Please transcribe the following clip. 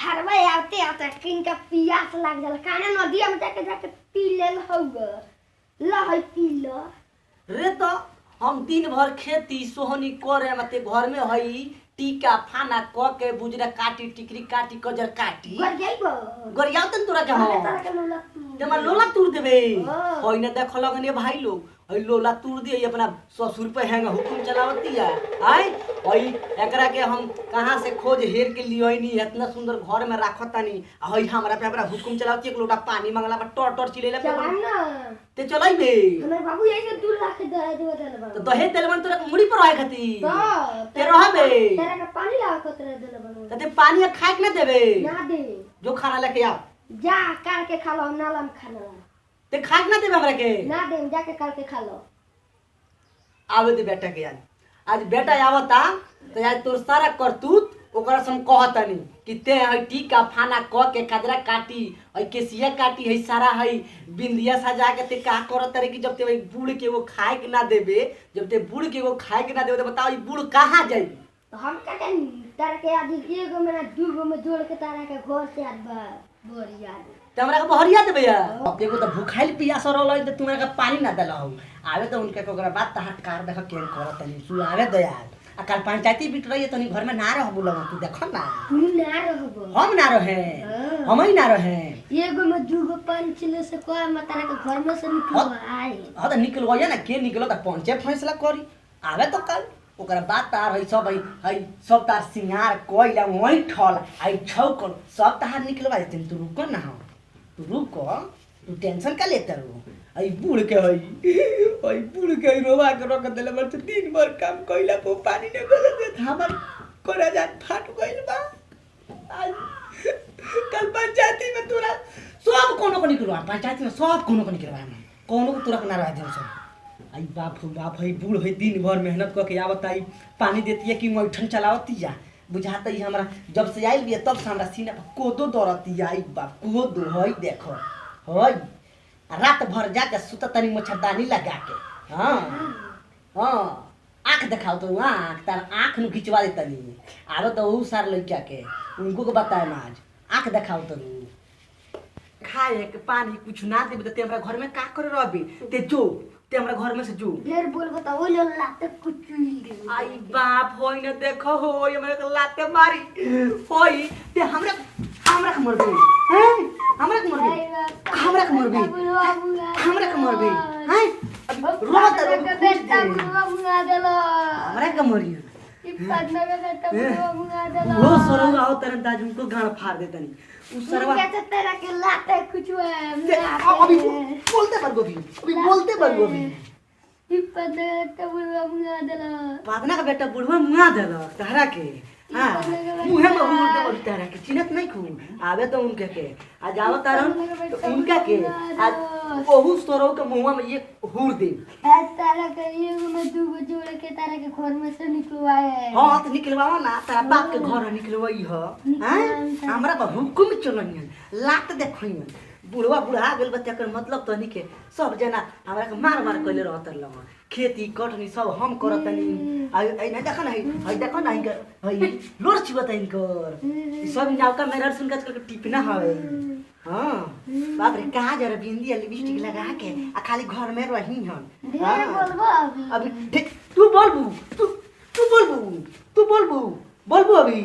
घर में आते आते किन का पियास लग जाला काने नदिया में जाके जाके पी लेल होगा ला है पी लो रे तो हम दिन भर खेती सोहनी करे मते घर में हई टीका फाना क के बुजरा काटी टिकरी काटी कजर काटी गरियाव तन तोरा के हो तमा लोला तूर देबे होई न देख लगने भाई लोग हई लोला तूर दिए अपना ससुर पे हैंग हुकुम चलावतिया आई हई एकरा के हम कहां से खोज हेर के लियोइनी इतना सुंदर घर में राखतानी हई हमरा पे हमरा हुकुम चलावती एक लोटा पानी मांगला पर टोर टोर चिलेला ते चलाई बे हमर बाबू यही से दूर रख दे देल बा तो दहे तेलवन तोरा मुड़ी पर रहे खाती ते रहबे तेरा का पानी ला के तेरे देल बा ते पानी खाए के ना देबे ना दे जो खाना लेके आ जा काल के खा लो नाला में खाना ते खाए के ना देबे हमरा के ना दे जाके काल के खा लो आवे दे बेटा के आज बेटा आवता तो आज तोर सारा करतूत ओकरा से हम कहतनी कि ते हई टीका फाना क के कजरा काटी हई केसिया काटी हई सारा हई बिंदिया सजा के ते का करत रे कि जब ते बूढ़ के वो खाए के ना देबे जब ते बूढ़ के वो खाए के ना देबे तो बताओ ई बूढ़ कहां जाई तो हम का तारा के आज एगो में ना दूगो में जोड़ के तारा के घर से आबा बोरिया ते हमरा के बहरिया देबे या एगो तो भूखाइल पियास रहल त तुम्हारा के पानी ना देला हो आवे तो उनके ओकरा बात तहां कार देख केन करतनी सु आवे दया आ कल पंचायती बिट रही तनी घर में ना रह बोला तू देख ना तू ना रहबो हम ना रहे हम ही ना रहे एगो में दूगो पंच ले से को तारा के घर में से निकल आई हां त निकलवाया ना के निकलो त पंचायत फैसला करी आवे तो कल ओकरा बात तार है सब है सब तार सिंगार कोइला वही ठल आई छौकल सब तार निकलवा देते तू रुको ना हो तू रुको तू टेंशन का लेता रो आई बूढ़ के आई बूढ़ के रोवा के रख देले बस दिन भर काम कोइला पे पानी ने गले दे हमर कोरा जात फाट गइल बा आज कल पंचायती में तोरा सब कोनो को निकलवा पंचायत में सब कोनो को निकलवा कोनो को तोरा के ना रह दे सब आई बाप है बूढ़ है दिन भर मेहनत करके आवत आई पानी देती है कि मैठन चलावती जा बुझाता ही हमरा जब से आइल बिया तब से हमरा सीना पर कोदो दरती आई बाप कोदो है देखो है रात भर जाके सुत तनी मच्छरदानी लगा के हां हां आंख दिखाओ तो आंख तार आंख नु खिंचवा दे तनी आरो तो उ सार लइका के उनको को बताए ना आज आंख दिखाओ तो खाए के पानी कुछ ना देबे ते हमरा घर में का करे रहबे ते जो ते हमरा घर में से जो ढेर बोल बताओ ओ लाते कुछ आई बाप होई न देखो होई हमरा के लाते मारी होई ते हमरा के मरबे हैं हमरा के मरबे हमरा के मरबे हमरा के मरबे हैं रोत के बेटा बुआ बुआ देलो हमरा के मरियो इपना के बेटा बुआ बुआ देलो वो सरवा आओ तरन ताज उनको गाड़ फाड़ देतनी उस सरवा कहते तेरा के लाते कुछ अभी बोलते बरगोभी इपना के बुआ बुआ देलो पादना का बेटा बुढ़वा मुआ देलो तहरा के हां मुहे में हुर दे और तहरा के चिन्हत नहीं खू आवे तो उनके के आ जाओ तारन तो उनका के आज बहुत सरो के मुंह में ये हुर दे तारा के एगो में दूगो जोड़ के तारा के घर में से निकलवाए हां तो निकलवावा ना तारा बाप के घर निकलवाई ह हैं हमरा पर हुकुम चलनियन लात देखइयन बुढ़वा बुढ़ा गेल बच्चा कर मतलब तो नहीं के सब जना हमरा के मार मार कइले रहत ल खेती कटनी सब हम करतनी आई ना देखा नहीं आई देखो नहीं हई लोर छिवत इनकर सब जाव का मेरा सुन के टिपना हवे हां बाप रे कहां जरा बिंदी लिपस्टिक लगा के आ खाली घर में रही हन ढेर बोलबो अभी तू बोलबू तू बोलबू अभी